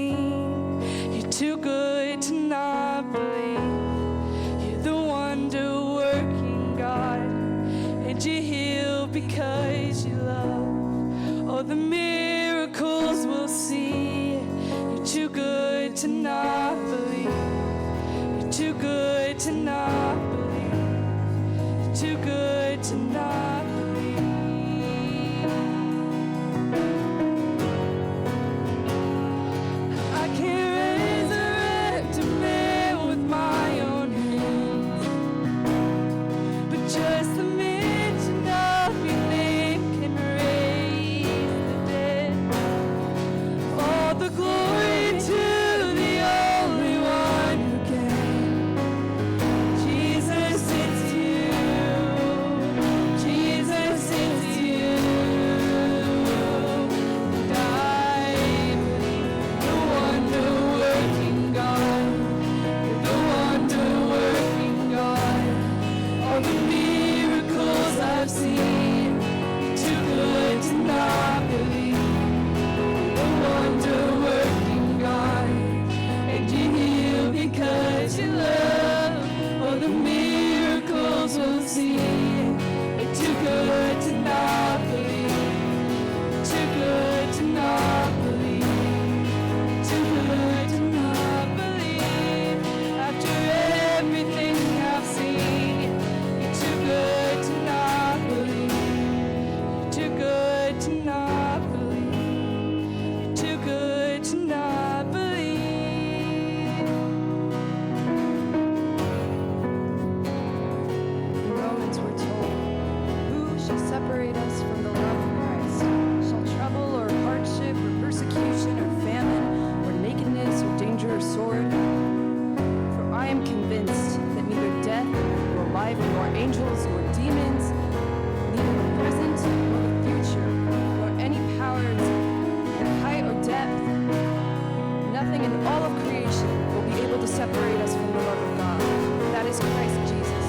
seen. You're too good to not believe. You're the wonder-working God, and you heal because you love. Oh, the miracles we'll see. You're too good to not believe. You're too good to not believe. You're too good to not believe. Just the mention of your name can raise the dead. All the glory to the only one who can. Jesus, it's you. Jesus, it's you. And I believe the wonder-working God. You're the wonder-working God. All the I've seen. You're too good to not believe. The wonder-working God, and you heal because you love. Oh, the miracles we'll see. You're too good to not believe. Too good to not believe. Too good to not believe. After everything I've seen, you're too good to not believe. You're too good to not believe. You're too good to not believe. In Romans we're told, who shall separate us from the love of Christ? Shall trouble or hardship or persecution or famine or nakedness or danger or sword? For I am convinced that neither death nor life nor angels nor demons, neither the present nor the future, nor any powers, nor height or depth, nothing in all of creation will be able to separate us from the love of God. That is Christ Jesus.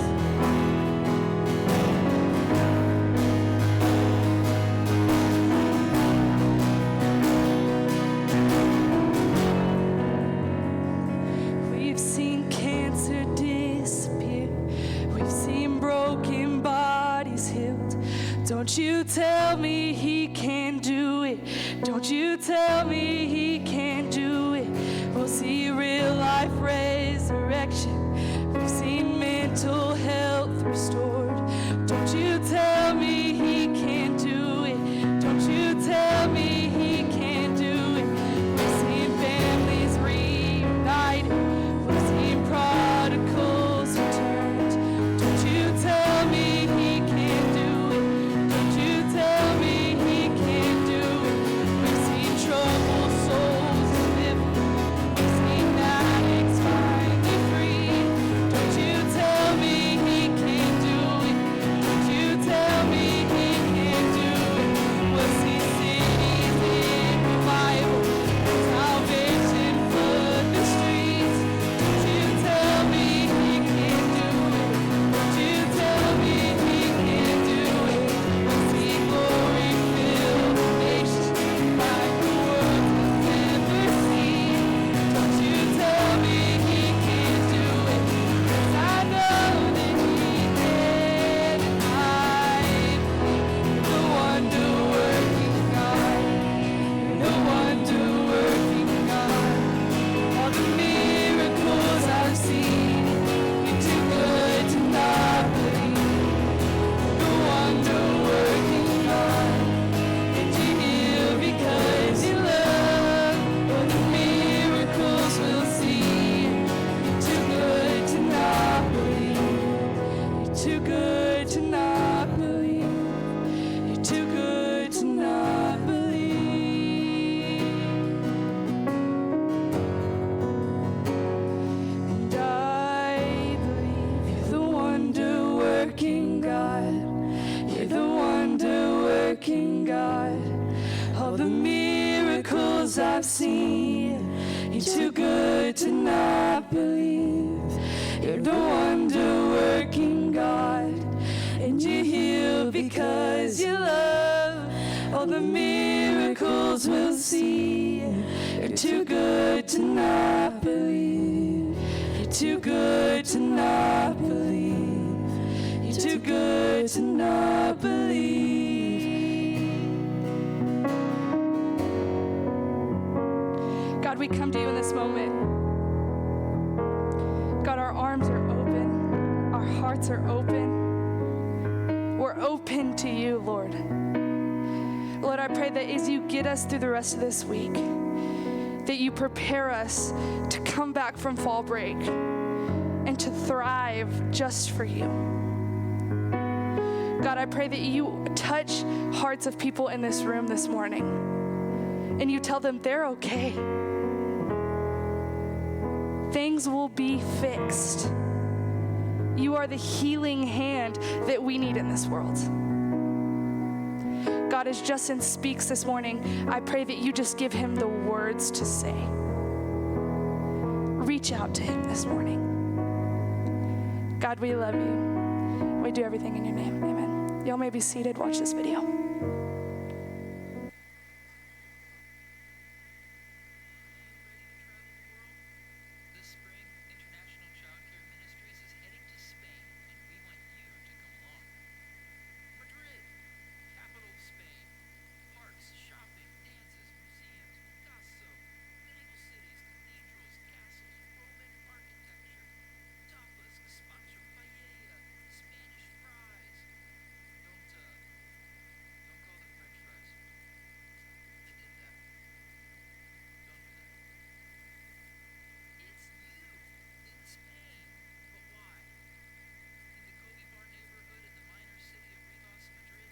We've seen cancer disappear. We've seen broken bodies healed. Don't you tell me he can't do it. Don't you tell me he can't do it. We'll see real life resurrection. We've seen mental health restored. Don't you tell me he can't do it. Don't you tell me he can't do it. We've seen families reunited. We've seen prodigals returned. Don't you tell me he can't do it. Don't you tell me he can't do it. We've seen troubled souls delivered. We've seen addicts finally free. Don't you tell me he can't do it. Don't you tell me he can't do it. We'll see cities in revival. Salvation flood the streets. Don't you tell me he can't do it. Don't you tell me he can't do it. We'll see glory fill the nations like the world has never seen. Don't you tell me he can't do it. 'Cause I know that he can. And I believe the wonder-working God. The wonder-working God. All the miracles I've seen, you're too good to not believe. The wonder-working God, and you heal because you love. All the miracles we'll see, you're too good to not believe. You're too good to not believe. You're too good to not believe. And I believe you're the wonder-working God. You're the wonder-working God. All the miracles I've seen, you're too good to not believe. You're the wonder-working God, and you heal because you love. All the miracles we'll see, You're too good to not believe. You're too good to not believe. You're too good to not believe. God, we come to you in this moment. God, our arms are open. Our hearts are open. We're open to you, Lord. Lord, I pray that as you get us through the rest of this week, that you prepare us to come back from fall break and to thrive just for you. God, I pray that you touch hearts of people in this room this morning and you tell them they're okay. Things will be fixed. You are the healing hand that we need in this world. God, as Justin speaks this morning, I pray that you just give him the words to say. Reach out to him this morning. God, we love you. We do everything in your name. Amen. Y'all may be seated. Watch this video. This spring, International Childcare Ministries is heading to Spain, and we want you to come along. Madrid, capital of Spain. Parks, shopping, dances, museums, Picasso, medieval cities, cathedrals, castles, Roman architecture, tapas, gazpacho, paella, Spanish fries. Don't call them French fries. They did that. Don't do that. It's you in Spain. But why? In the Kobe Bar neighborhood in the minor city of Rivas, Madrid,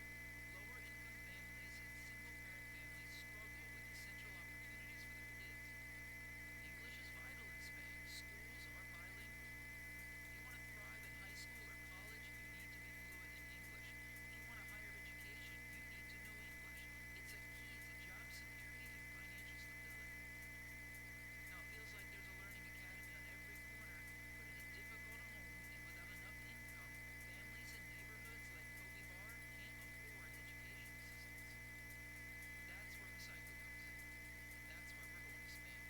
lower-income families and single-parent families struggle with essential opportunities for their kids. English is vital in Spain. Schools are bilingual. If you want to thrive in high school or college, you need to be fluent in English. If you want a higher education, you need to know English. It's a key to job security and financial stability. Now, it feels like there's a learning academy on every corner, but in a difficult home and without enough income, families in neighborhoods like Kobe Bar can't afford education assistance. That's where Psycho comes in. That's why we're going to Spain.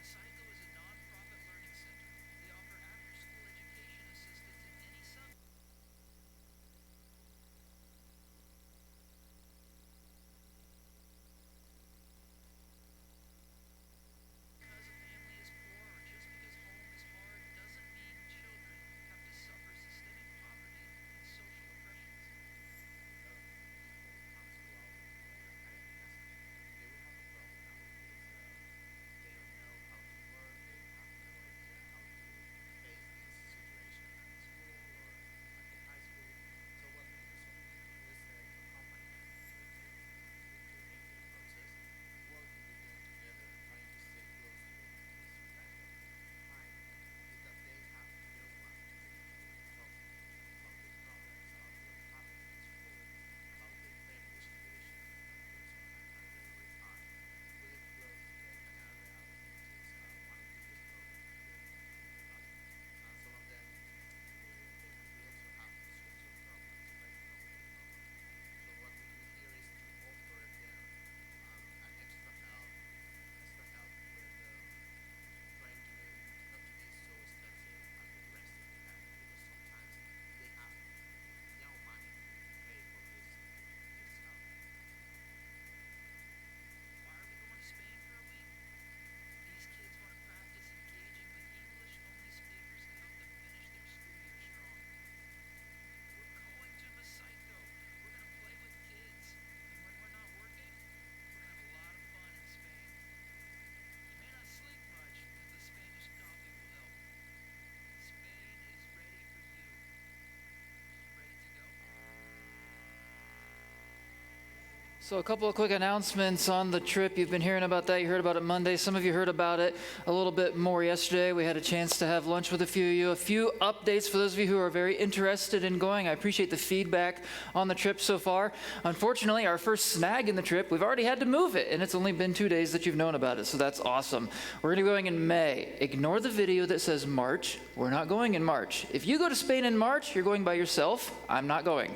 Psycho is a non-profit learning center. They offer after-school education assistance in any sub. Because a family is poor or just because home is hard doesn't mean children have to suffer systemic poverty and social oppressions. Why are we going to Spain for a week? These kids want to practice engaging with English-only speakers to help them finish their school year strong. We're going to Psycho. We're going to play with kids. And when we're not working, we're going to have a lot of fun in Spain. You may not sleep much, but the Spanish coffee will help. Spain is ready for you. Ready to go? So a couple of quick announcements on the trip. You've been hearing about that. You heard about it Monday. Some of you heard about it a little bit more yesterday. We had a chance to have lunch with a few of you. A few updates for those of you who are very interested in going. I appreciate the feedback on the trip so far. Unfortunately, our first snag in the trip, we've already had to move it, and it's only been 2 days that you've known about it, so that's awesome. We're going to be going in May. Ignore the video that says March. We're not going in March. If you go to Spain in March, you're going by yourself. I'm not going.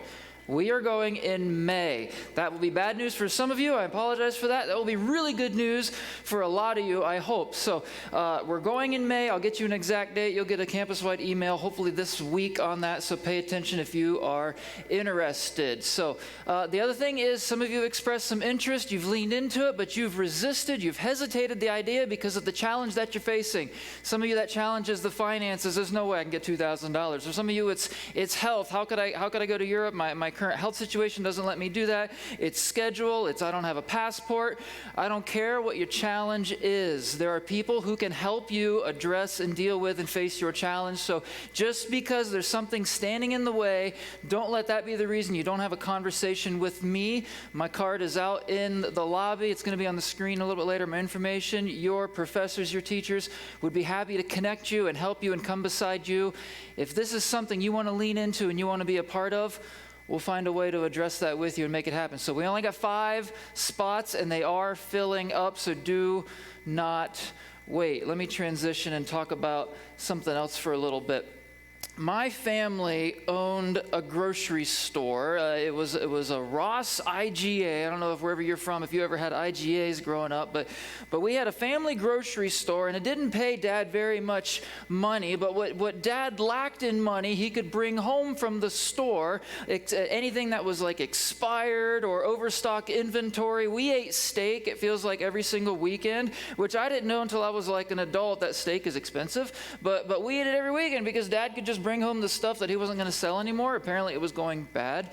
We are going in May. That will be bad news for some of you. I apologize for that. That will be really good news for a lot of you, I hope. So we're going in May. I'll get you an exact date. You'll get a campus-wide email hopefully this week on that, so pay attention if you are interested. So the other thing is, some of you have expressed some interest. You've leaned into it, but you've resisted. You've hesitated the idea because of the challenge that you're facing. Some of you, that challenge is the finances. There's no way I can get $2,000. For some of you, it's health. How could I go to Europe? My current health situation doesn't let me do that. It's schedule. It's I don't have a passport. I don't care what your challenge is. There are people who can help you address and deal with and face your challenge. So just because there's something standing in the way, don't let that be the reason you don't have a conversation with me. My card is out in the lobby. It's going to be on the screen a little bit later. My information, your professors, your teachers would be happy to connect you and help you and come beside you. If this is something you want to lean into and you want to be a part of, we'll find a way to address that with you and make it happen. So we only got 5 spots, and they are filling up, so do not wait. Let me transition and talk about something else for a little bit. My family owned a grocery store. It was a Ross IGA. I don't know if wherever you're from, if you ever had IGAs growing up, but we had a family grocery store, and it didn't pay Dad very much money. But what Dad lacked in money, he could bring home from the store. Anything that was like expired or overstock inventory. We ate steak. It feels like every single weekend, which I didn't know until I was like an adult that steak is expensive. But we ate it every weekend because Dad could just bring home the stuff that he wasn't going to sell anymore. Apparently it was going bad.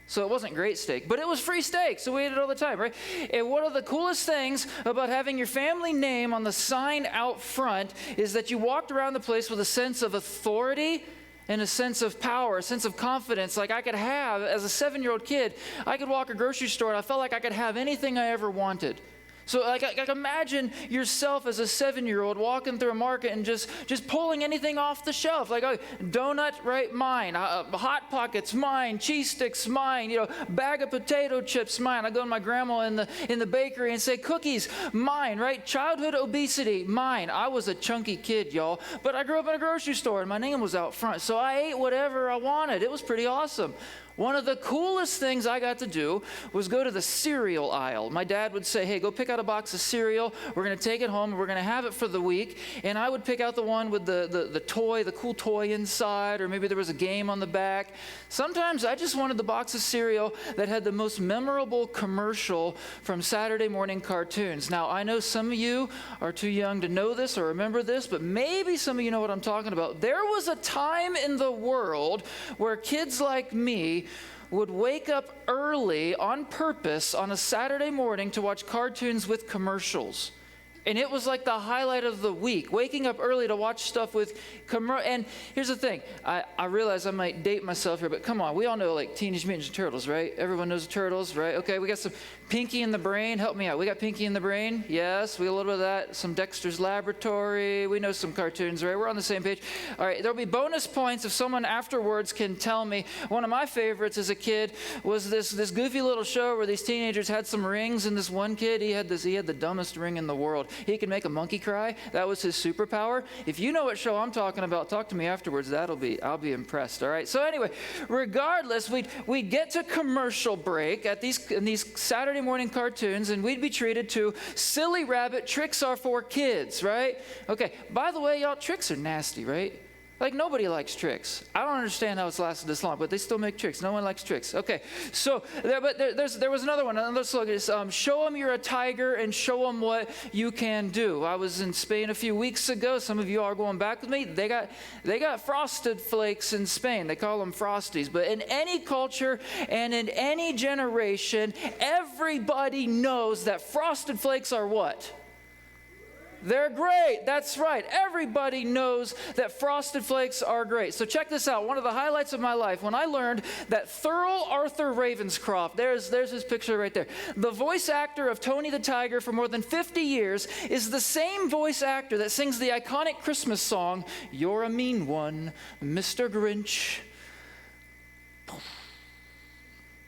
So it wasn't great steak, but it was free steak, so we ate it all the time, right? And one of the coolest things about having your family name on the sign out front is that you walked around the place with a sense of authority and a sense of power, a sense of confidence. Like I could have, as a 7-year-old kid, I could walk a grocery store and I felt like I could have anything I ever wanted. So like imagine yourself as a 7-year-old walking through a market and just pulling anything off the shelf. Like, oh, donut, right, mine. Hot Pockets, mine. Cheese sticks, mine. Bag of potato chips, mine. I go to my grandma in the bakery and say, cookies, mine, right? Childhood obesity, mine. I was a chunky kid, y'all. But I grew up in a grocery store and my name was out front. So I ate whatever I wanted. It was pretty awesome. One of the coolest things I got to do was go to the cereal aisle. My dad would say, hey, go pick out a box of cereal. We're going to take it home and we're going to have it for the week. And I would pick out the one with the toy, the cool toy inside, or maybe there was a game on the back. Sometimes I just wanted the box of cereal that had the most memorable commercial from Saturday morning cartoons. Now, I know some of you are too young to know this or remember this, but maybe some of you know what I'm talking about. There was a time in the world where kids like me would wake up early on purpose on a Saturday morning to watch cartoons with commercials. And it was like the highlight of the week, waking up early to watch stuff with and here's the thing, I realize I might date myself here, but come on, we all know like Teenage Mutant Ninja Turtles, right? Everyone knows the Turtles, right? Okay, we got some Pinky and the Brain. Help me out. We got Pinky and the Brain. Yes, we got a little bit of that. Some Dexter's Laboratory. We know some cartoons, right? We're on the same page. All right, there'll be bonus points if someone afterwards can tell me. One of my favorites as a kid was this goofy little show where these teenagers had some rings, and this one kid, he had the dumbest ring in the world. He could make a monkey cry. That was his superpower. If you know what show I'm talking about, talk to me afterwards. I'll be impressed. All right. So anyway, regardless, we'd get to commercial break in these Saturday morning cartoons, and we'd be treated to Silly Rabbit Tricks Are for Kids, right? Okay. By the way, y'all, tricks are nasty, right? Like, nobody likes tricks. I don't understand how it's lasted this long, but they still make tricks. No one likes tricks. Okay, so there was another one. Another slogan is, show them you're a tiger and show them what you can do. I was in Spain a few weeks ago. Some of you are going back with me. They got Frosted Flakes in Spain. They call them Frosties. But in any culture and in any generation, everybody knows that Frosted Flakes are what? They're great. That's right. Everybody knows that Frosted Flakes are great. So check this out. One of the highlights of my life, when I learned that Thurl Arthur Ravenscroft, there's his picture right there, the voice actor of Tony the Tiger for more than 50 years, is the same voice actor that sings the iconic Christmas song, You're a Mean One, Mr. Grinch.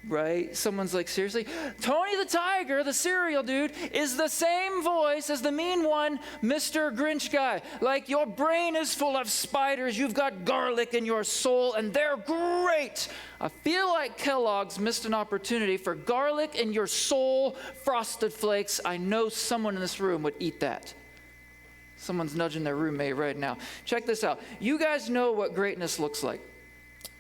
right? Someone's like, seriously? Tony the Tiger, the cereal dude, is the same voice as the mean one, Mr. Grinch guy. Like, your brain is full of spiders, you've got garlic in your soul, and they're great. I feel like Kellogg's missed an opportunity for garlic in your soul Frosted Flakes. I know someone in this room would eat that. Someone's nudging their roommate right now. Check this out. You guys know what greatness looks like.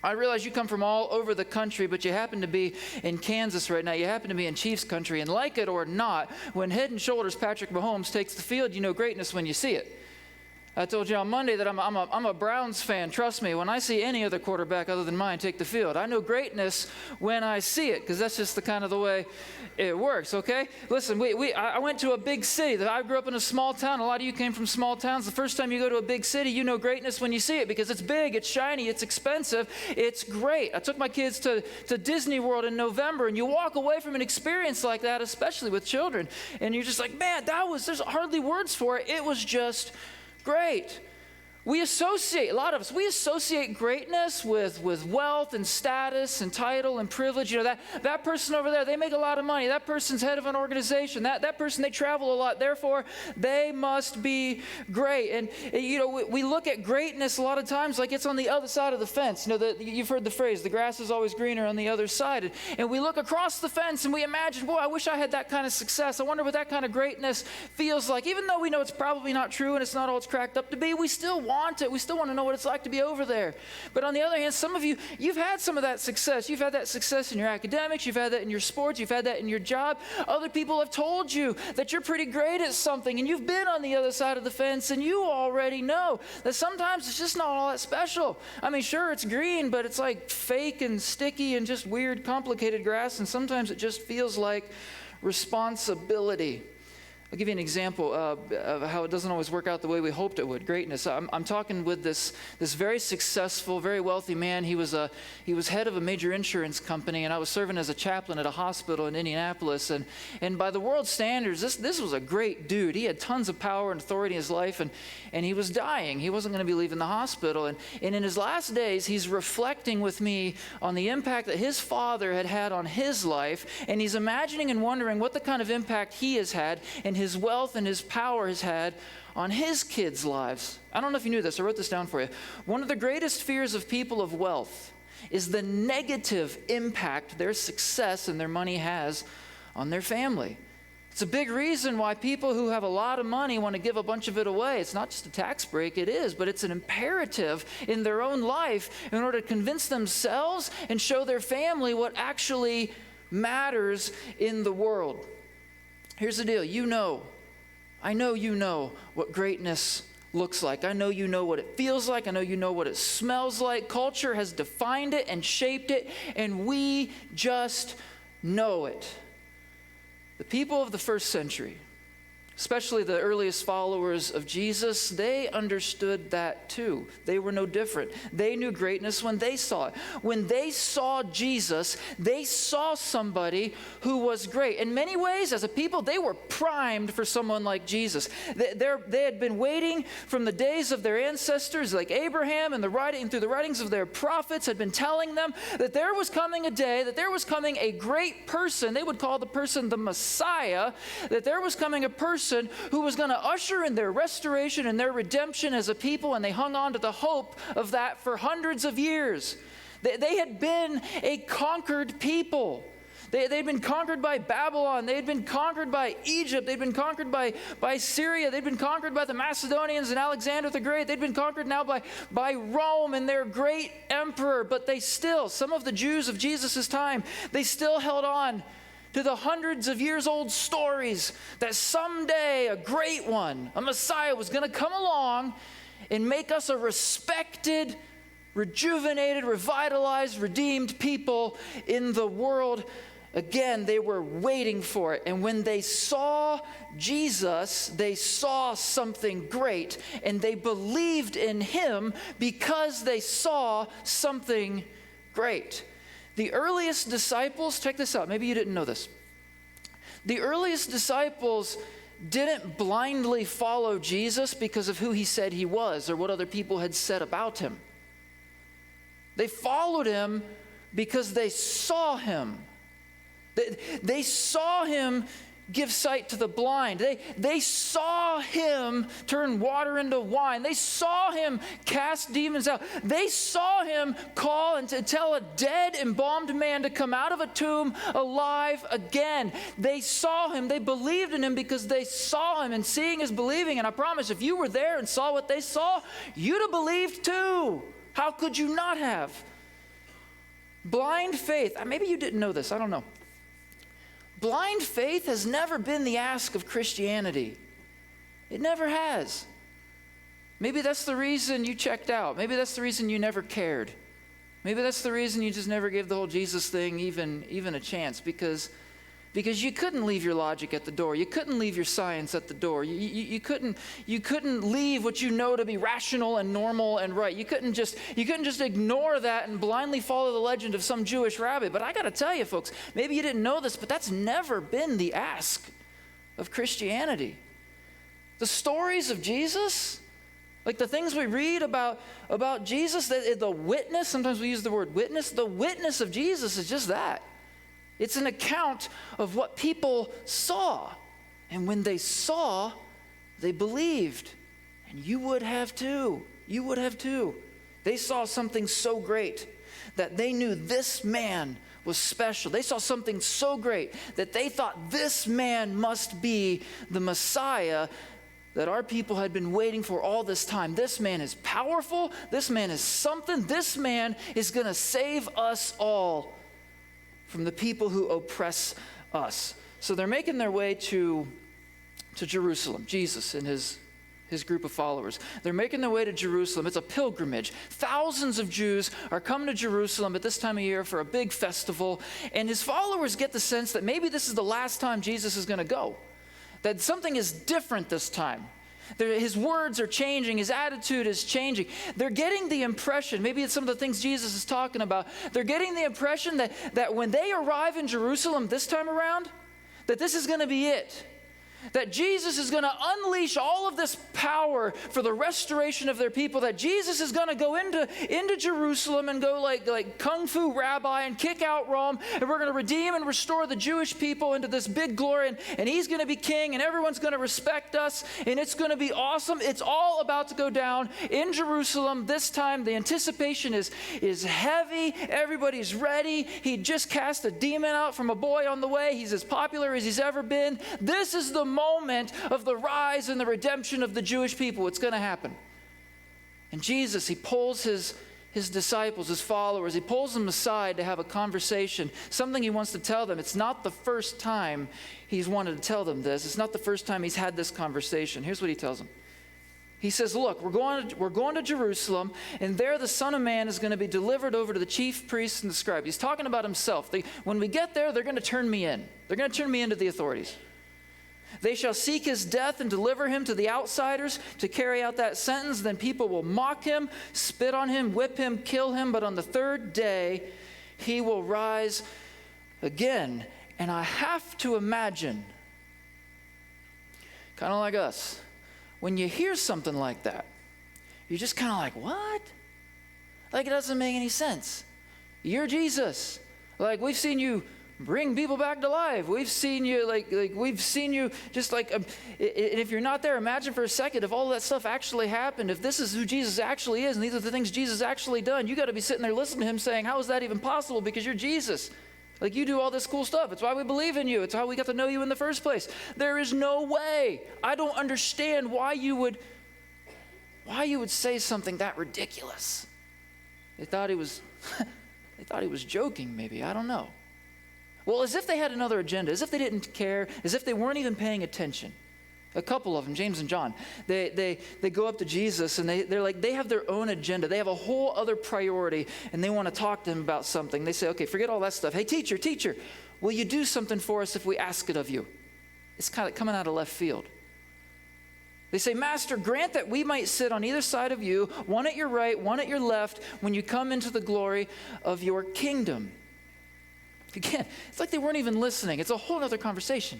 I realize you come from all over the country, but you happen to be in Kansas right now. You happen to be in Chiefs country. And like it or not, when Head and Shoulders Patrick Mahomes takes the field, you know greatness when you see it. I told you on Monday that I'm a Browns fan. Trust me, when I see any other quarterback other than mine take the field, I know greatness when I see it, because that's just the kind of the way it works, okay? Listen, I went to a big city. I grew up in a small town. A lot of you came from small towns. The first time you go to a big city, you know greatness when you see it, because it's big, it's shiny, it's expensive, it's great. I took my kids to Disney World in November, and you walk away from an experience like that, especially with children, and you're just like, man, there's hardly words for it. It was just great. We associate, a lot of us, we associate greatness with wealth and status and title and privilege. You know, that person over there, they make a lot of money. That person's head of an organization. That person, they travel a lot. Therefore, they must be great. And, you know, we look at greatness a lot of times like it's on the other side of the fence. You know, you've heard the phrase, the grass is always greener on the other side. And we look across the fence and we imagine, boy, I wish I had that kind of success. I wonder what that kind of greatness feels like. Even though we know it's probably not true and it's not all it's cracked up to be, we still want it. We still want to know what it's like to be over there. But on the other hand, some of you, you've had some of that success. You've had that success in your academics. You've had that in your sports. You've had that in your job. Other people have told you that you're pretty great at something, and you've been on the other side of the fence, and you already know that sometimes it's just not all that special. I mean, sure, it's green, but it's like fake and sticky and just weird, complicated grass, and sometimes it just feels like responsibility. I'll give you an example of how it doesn't always work out the way we hoped it would. Greatness. I'm talking with this very successful, very wealthy man. He was head of a major insurance company, and I was serving as a chaplain at a hospital in Indianapolis. And by the world standards, this was a great dude. He had tons of power and authority in his life, and he was dying. He wasn't going to be leaving the hospital. And in his last days, he's reflecting with me on the impact that his father had on his life, and he's imagining and wondering what the kind of impact he has had and his wealth and his power has had on his kids' lives. I don't know if you knew this. I wrote this down for you. One of the greatest fears of people of wealth is the negative impact their success and their money has on their family. It's a big reason why people who have a lot of money want to give a bunch of it away. It's not just a tax break, it is, but it's an imperative in their own life in order to convince themselves and show their family what actually matters in the world. Here's the deal. I know you know what greatness looks like. I know you know what it feels like. I know you know what it smells like. Culture has defined it and shaped it, and we just know it. The people of the first century, especially the earliest followers of Jesus, they understood that too. They were no different. They knew greatness when they saw it. When they saw Jesus, they saw somebody who was great. In many ways, as a people, they were primed for someone like Jesus. They had been waiting from the days of their ancestors, like Abraham, and through the writings of their prophets had been telling them that there was coming a day, that there was coming a great person. They would call the person the Messiah, that there was coming a person who was going to usher in their restoration and their redemption as a people, and they hung on to the hope of that for hundreds of years. They had been a conquered people. They'd been conquered by Babylon. They'd been conquered by Egypt. They'd been conquered by Syria. They'd been conquered by the Macedonians and Alexander the Great. They'd been conquered now by Rome and their great emperor. But some of the Jews of Jesus' time, they still held on to the hundreds of years old stories that someday a great one, a Messiah, was going to come along and make us a respected, rejuvenated, revitalized, redeemed people in the world. Again, they were waiting for it. And when they saw Jesus, they saw something great, and they believed in him because they saw something great. The earliest disciples, check this out, maybe you didn't know this. The earliest disciples didn't blindly follow Jesus because of who he said he was or what other people had said about him. They followed him because they saw him. They saw him give sight to the blind. They saw him turn water into wine. They saw him cast demons out. They saw him call and to tell a dead, embalmed man to come out of a tomb alive again. They saw him. They believed in him because they saw him, and seeing is believing. And I promise, if you were there and saw what they saw, you'd have believed too. How could you not have? Blind faith. Maybe you didn't know this. I don't know. Blind faith has never been the ask of Christianity. It never has. Maybe that's the reason you checked out. Maybe that's the reason you never cared. Maybe that's the reason you just never gave the whole Jesus thing even a chance, because you couldn't leave your logic at the door. You couldn't leave your science at the door. You couldn't leave what you know to be rational and normal and right. You couldn't just ignore that and blindly follow the legend of some Jewish rabbi. But I got to tell you, folks, maybe you didn't know this, but that's never been the ask of Christianity. The stories of Jesus, like the things we read about Jesus, the witness, sometimes we use the word witness, the witness of Jesus is just that. It's an account of what people saw. And when they saw, they believed. And you would have too. You would have too. They saw something so great that they knew this man was special. They saw something so great that they thought this man must be the Messiah that our people had been waiting for all this time. This man is powerful. This man is something. This man is going to save us all from the people who oppress us. So they're making their way to Jerusalem, Jesus and his group of followers. They're making their way to Jerusalem. It's a pilgrimage. Thousands of Jews are coming to Jerusalem at this time of year for a big festival, and his followers get the sense that maybe this is the last time Jesus is going to go, that something is different this time. His words are changing. His attitude is changing. They're getting the impression, maybe it's some of the things Jesus is talking about, they're getting the impression that when they arrive in Jerusalem this time around, that this is going to be it. That Jesus is going to unleash all of this power for the restoration of their people, that Jesus is going to go into Jerusalem and go like kung fu rabbi and kick out Rome, and we're going to redeem and restore the Jewish people into this big glory, and he's going to be king, and everyone's going to respect us, and it's going to be awesome. It's all about to go down in Jerusalem this time. The anticipation is heavy. Everybody's ready. He just cast a demon out from a boy on the way. He's as popular as he's ever been. This is the moment of the rise and the redemption of the Jewish people. It's going to happen. And Jesus, he pulls his disciples, his followers, he pulls them aside to have a conversation, something he wants to tell them. It's not the first time he's wanted to tell them this. It's not the first time he's had this conversation. Here's what he tells them. He says, look, we're going to Jerusalem, and there the Son of Man is going to be delivered over to the chief priests and the scribes. He's talking about himself. When we get there, they're going to turn me in. They're going to turn me into the authorities. They shall seek his death and deliver him to the outsiders to carry out that sentence. Then people will mock him, spit on him, whip him, kill him. But on the third day, he will rise again. And I have to imagine, kind of like us, when you hear something like that, you're just kind of like, what? Like, it doesn't make any sense. You're Jesus. Like, we've seen you bring people back to life. We've seen you we've seen you just like, and if you're not there, imagine for a second if all that stuff actually happened, if this is who Jesus actually is, and these are the things Jesus actually done, you got to be sitting there listening to him saying, how is that even possible? Because you're Jesus. Like, you do all this cool stuff. It's why we believe in you. It's how we got to know you in the first place. There is no way. I don't understand why you would say something that ridiculous. They thought he was joking, maybe. I don't know. Well, as if they had another agenda, as if they didn't care, as if they weren't even paying attention. A couple of them, James and John, they go up to Jesus, and they have their own agenda. They have a whole other priority, and they want to talk to him about something. They say, okay, forget all that stuff. Hey, teacher, will you do something for us if we ask it of you? It's kind of coming out of left field. They say, Master, grant that we might sit on either side of you, one at your right, one at your left, when you come into the glory of your kingdom. Again, it's like they weren't even listening. It's a whole other conversation.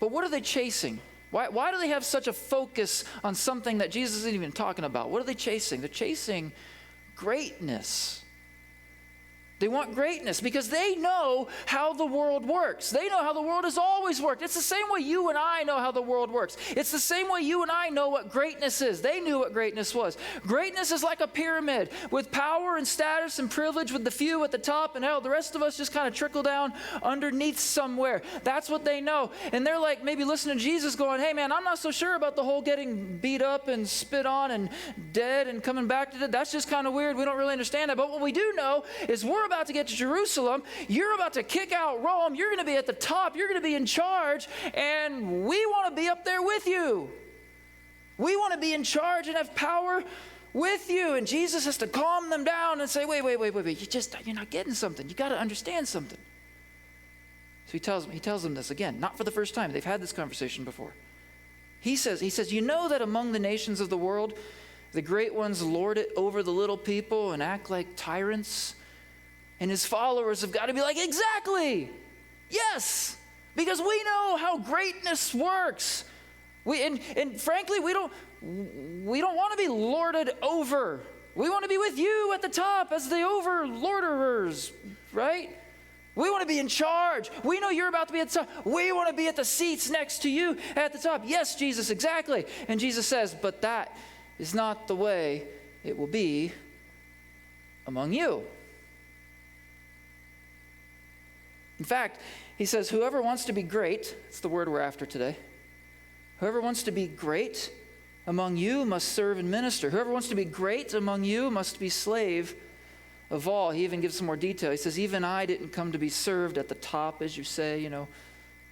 But what are they chasing? Why do they have such a focus on something that Jesus isn't even talking about? What are they chasing? They're chasing greatness. They want greatness because they know how the world works. They know how the world has always worked. It's the same way you and I know how the world works. It's the same way you and I know what greatness is. They knew what greatness was. Greatness is like a pyramid with power and status and privilege, with the few at the top, and hell, the rest of us just kind of trickle down underneath somewhere. That's what they know. And they're like maybe listening to Jesus going, hey man, I'm not so sure about the whole getting beat up and spit on and dead and coming back to that. That's just kind of weird. We don't really understand that. But what we do know is we're about to get to Jerusalem. You're about to kick out Rome. You're going to be at the top. You're going to be in charge. And we want to be up there with you. We want to be in charge and have power with you. And Jesus has to calm them down and say, wait. You're not getting something. You got to understand something. So he tells them this again, not for the first time. They've had this conversation before. He says, you know that among the nations of the world, the great ones lord it over the little people and act like tyrants. And his followers have got to be like, exactly, yes, because we know how greatness works. And frankly, we don't want to be lorded over. We want to be with you at the top as the overlorderers, right? We want to be in charge. We know you're about to be at the top. We want to be at the seats next to you at the top. Yes, Jesus, exactly. And Jesus says, but that is not the way it will be among you. In fact, he says, whoever wants to be great, it's the word we're after today. Whoever wants to be great among you must serve and minister. Whoever wants to be great among you must be slave of all. He even gives some more detail. He says, even I didn't come to be served at the top, as you say,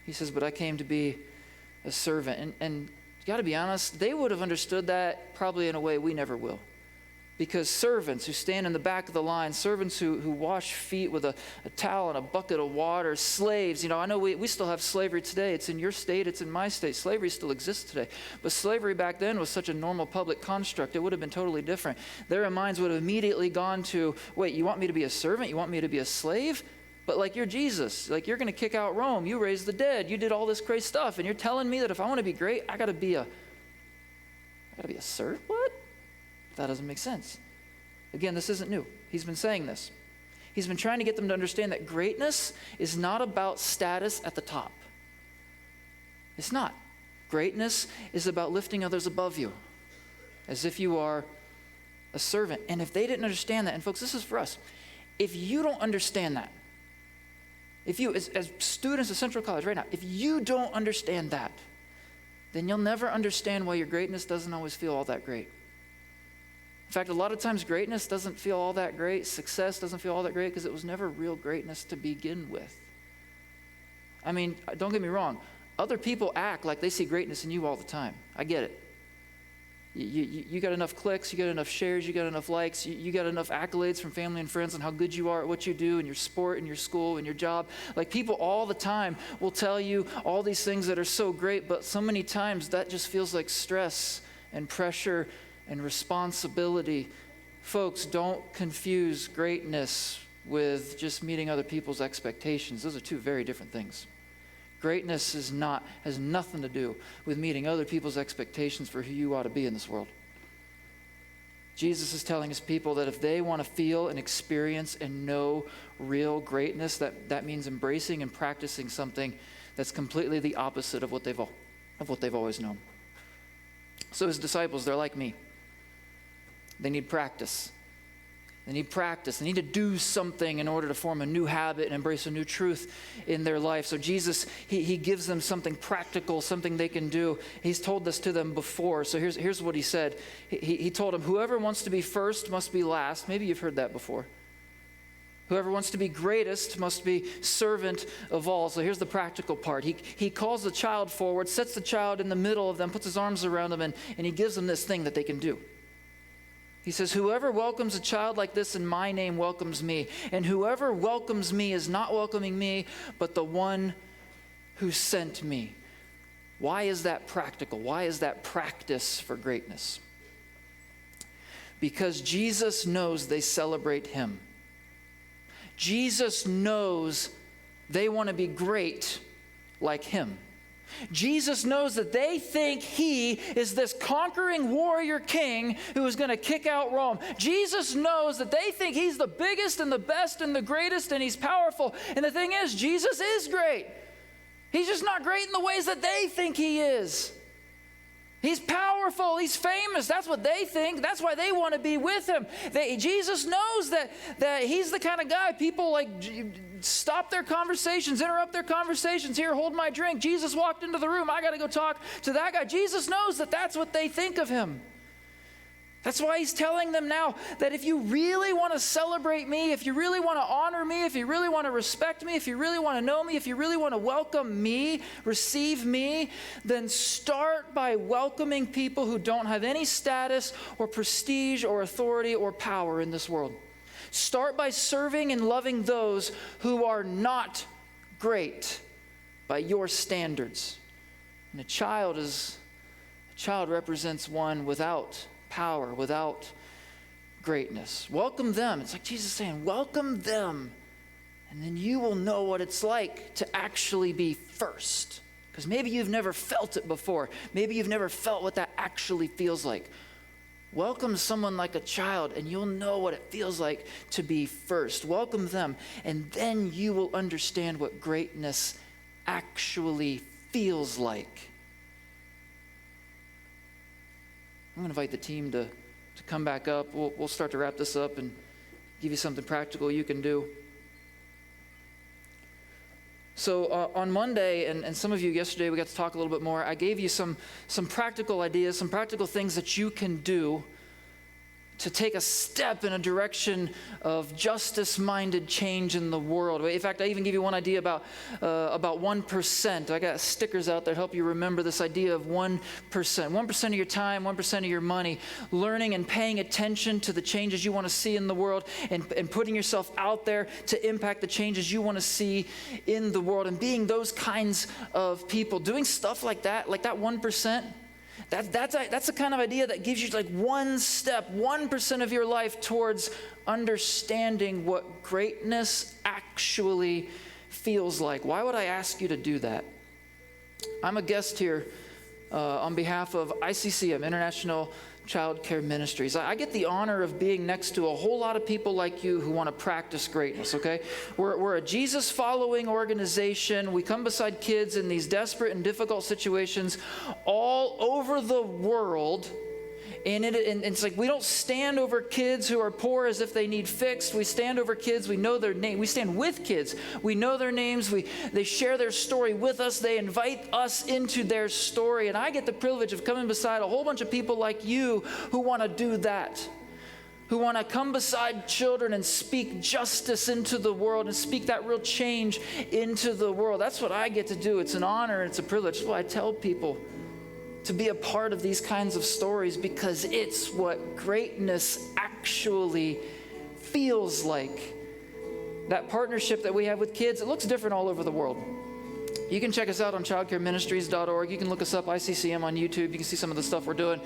He says, but I came to be a servant. And you got to be honest, they would have understood that probably in a way we never will. Because servants who stand in the back of the line, servants who wash feet with a towel and a bucket of water, slaves, I know we still have slavery today. It's in your state, it's in my state. Slavery still exists today. But slavery back then was such a normal public construct, it would have been totally different. Their minds would have immediately gone to, wait, you want me to be a servant? You want me to be a slave? But like you're Jesus, like you're going to kick out Rome. You raised the dead. You did all this great stuff. And you're telling me that if I want to be great, I got to be a servant? What? That doesn't make sense. Again, this isn't new. He's been saying this. He's been trying to get them to understand that greatness is not about status at the top. It's not. Greatness is about lifting others above you, as if you are a servant. And if they didn't understand that, and folks, this is for us. If you don't understand that, if you, as students of Central College right now, if you don't understand that, then you'll never understand why your greatness doesn't always feel all that great. In fact, a lot of times greatness doesn't feel all that great. Success doesn't feel all that great because it was never real greatness to begin with. I mean, don't get me wrong. Other people act like they see greatness in you all the time. I get it. You got enough clicks, you got enough shares, you got enough likes, you got enough accolades from family and friends on how good you are at what you do in your sport, in your school, in your job. Like people all the time will tell you all these things that are so great, but so many times that just feels like stress and pressure and responsibility. Folks, don't confuse greatness with just meeting other people's expectations. Those are two very different things. Greatness has nothing to do with meeting other people's expectations for who you ought to be in this world. Jesus is telling his people that if they want to feel and experience and know real greatness, that means embracing and practicing something that's completely the opposite of what they've always known. So his disciples, they're like me. They need practice. They need practice. They need to do something in order to form a new habit and embrace a new truth in their life. So Jesus, he gives them something practical, something they can do. He's told this to them before. So here's what he said. He told them, whoever wants to be first must be last. Maybe you've heard that before. Whoever wants to be greatest must be servant of all. So here's the practical part. He calls the child forward, sets the child in the middle of them, puts his arms around them, and he gives them this thing that they can do. He says, whoever welcomes a child like this in my name welcomes me. And whoever welcomes me is not welcoming me, but the one who sent me. Why is that practical? Why is that practice for greatness? Because Jesus knows they celebrate him. Jesus knows they want to be great like him. Jesus knows that they think he is this conquering warrior king who is going to kick out Rome. Jesus knows that they think he's the biggest and the best and the greatest and he's powerful. And the thing is, Jesus is great. He's just not great in the ways that they think he is. He's powerful. He's famous. That's what they think. That's why they want to be with him. Jesus knows that he's the kind of guy people like stop their conversations, interrupt their conversations. Here, hold my drink. Jesus walked into the room. I got to go talk to that guy. Jesus knows that that's what they think of him. That's why he's telling them now that if you really want to celebrate me, if you really want to honor me, if you really want to respect me, if you really want to know me, if you really want to welcome me, receive me, then start by welcoming people who don't have any status or prestige or authority or power in this world. Start by serving and loving those who are not great by your standards. And a child represents one without power, without greatness. Welcome them. It's like Jesus saying, welcome them. And then you will know what it's like to actually be first. Because maybe you've never felt it before. Maybe you've never felt what that actually feels like. Welcome someone like a child, and you'll know what it feels like to be first. Welcome them, and then you will understand what greatness actually feels like. I'm going to invite the team to come back up. We'll start to wrap this up and give you something practical you can do. So on Monday, and some of you yesterday, we got to talk a little bit more. I gave you some practical ideas, some practical things that you can do to take a step in a direction of justice-minded change in the world. In fact, I even give you one idea about 1%. I got stickers out there to help you remember this idea of 1%. 1% of your time, 1% of your money, learning and paying attention to the changes you want to see in the world and putting yourself out there to impact the changes you want to see in the world and being those kinds of people. Doing stuff like that 1%, That's the kind of idea that gives you like one step, 1% of your life towards understanding what greatness actually feels like. Why would I ask you to do that? I'm a guest here on behalf of ICCM, International Child Care Ministries. I get the honor of being next to a whole lot of people like you who want to practice greatness, okay? We're a Jesus-following organization. We come beside kids in these desperate and difficult situations all over the world. And it's like we don't stand over kids who are poor as if they need fixed. We stand over kids. We know their name. We stand with kids. We know their names. They share their story with us. They invite us into their story. And I get the privilege of coming beside a whole bunch of people like you who want to do that, who want to come beside children and speak justice into the world and speak that real change into the world. That's what I get to do. It's an honor. It's a privilege. That's why I tell people to be a part of these kinds of stories, because it's what greatness actually feels like. That partnership that we have with kids, it looks different all over the world. You can check us out on childcareministries.org. You can look us up, ICCM, on YouTube. You can see some of the stuff we're doing.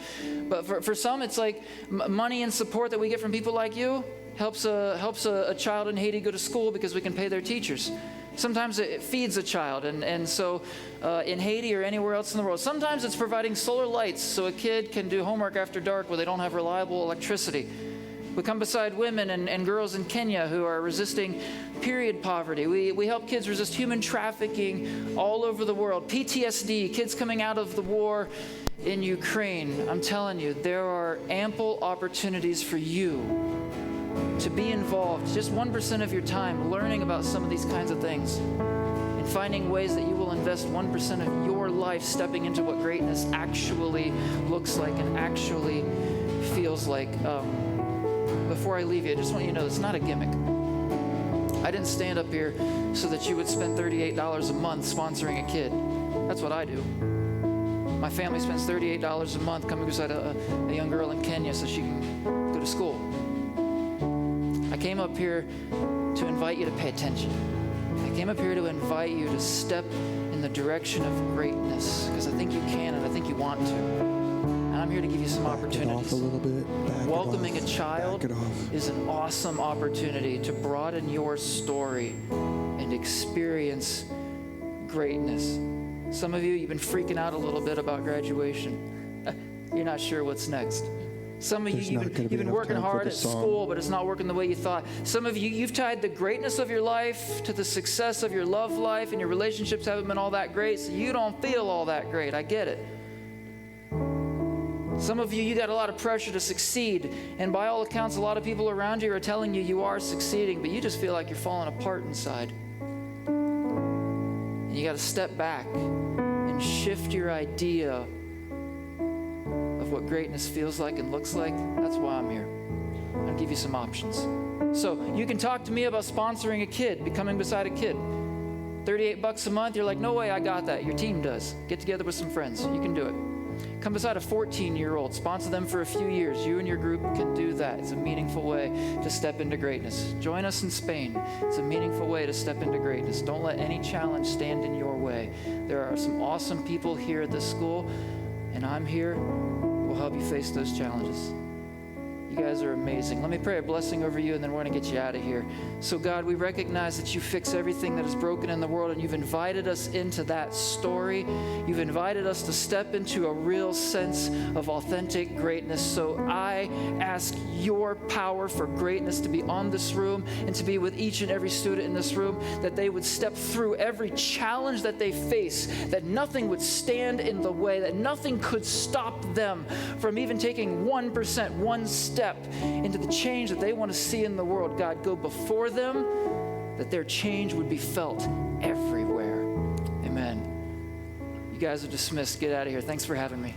But for some, it's like money and support that we get from people like you helps a child in Haiti go to school because we can pay their teachers. Sometimes it feeds a child, and so in Haiti or anywhere else in the world. Sometimes it's providing solar lights so a kid can do homework after dark where they don't have reliable electricity. We come beside women and girls in Kenya who are resisting period poverty. We help kids resist human trafficking all over the world. PTSD, kids coming out of the war in Ukraine. I'm telling you, there are ample opportunities for you to be involved, just 1% of your time, learning about some of these kinds of things and finding ways that you will invest 1% of your life stepping into what greatness actually looks like and actually feels like. Before I leave you, I just want you to know it's not a gimmick. I didn't stand up here so that you would spend $38 a month sponsoring a kid. That's what I do. My family spends $38 a month coming beside a young girl in Kenya so she can go to school. I came up here to invite you to pay attention. I came up here to invite you to step in the direction of greatness, because I think you can and I think you want to. And I'm here to give you some opportunities. Back it off a little bit. Welcoming a child is an awesome opportunity to broaden your story and experience greatness. Some of you, you've been freaking out a little bit about graduation. You're not sure what's next. Some of you, you've been working hard at school, but it's not working the way you thought. Some of you, you've tied the greatness of your life to the success of your love life, and your relationships haven't been all that great, so you don't feel all that great. I get it. Some of you, you got a lot of pressure to succeed, and by all accounts, a lot of people around you are telling you you are succeeding, but you just feel like you're falling apart inside. And you got to step back and shift your idea of what greatness feels like and looks like. That's why I'm here. I'll give you some options. So you can talk to me about sponsoring a kid, becoming beside a kid. $38 a month, you're like, no way, I got that. Your team does. Get together with some friends. You can do it. Come beside a 14-year-old, sponsor them for a few years. You and your group can do that. It's a meaningful way to step into greatness. Join us in Spain. It's a meaningful way to step into greatness. Don't let any challenge stand in your way. There are some awesome people here at this school, and I'm here. We'll help you face those challenges. You guys are amazing. Let me pray a blessing over you, and then we're going to get you out of here. So God, we recognize that you fix everything that is broken in the world, and you've invited us into that story. You've invited us to step into a real sense of authentic greatness. So I ask your power for greatness to be on this room and to be with each and every student in this room, that they would step through every challenge that they face, that nothing would stand in the way, that nothing could stop them from even taking 1%, one step into the change that they want to see in the world. God, go before them, that their change would be felt everywhere. Amen. You guys are dismissed. Get out of here. Thanks for having me.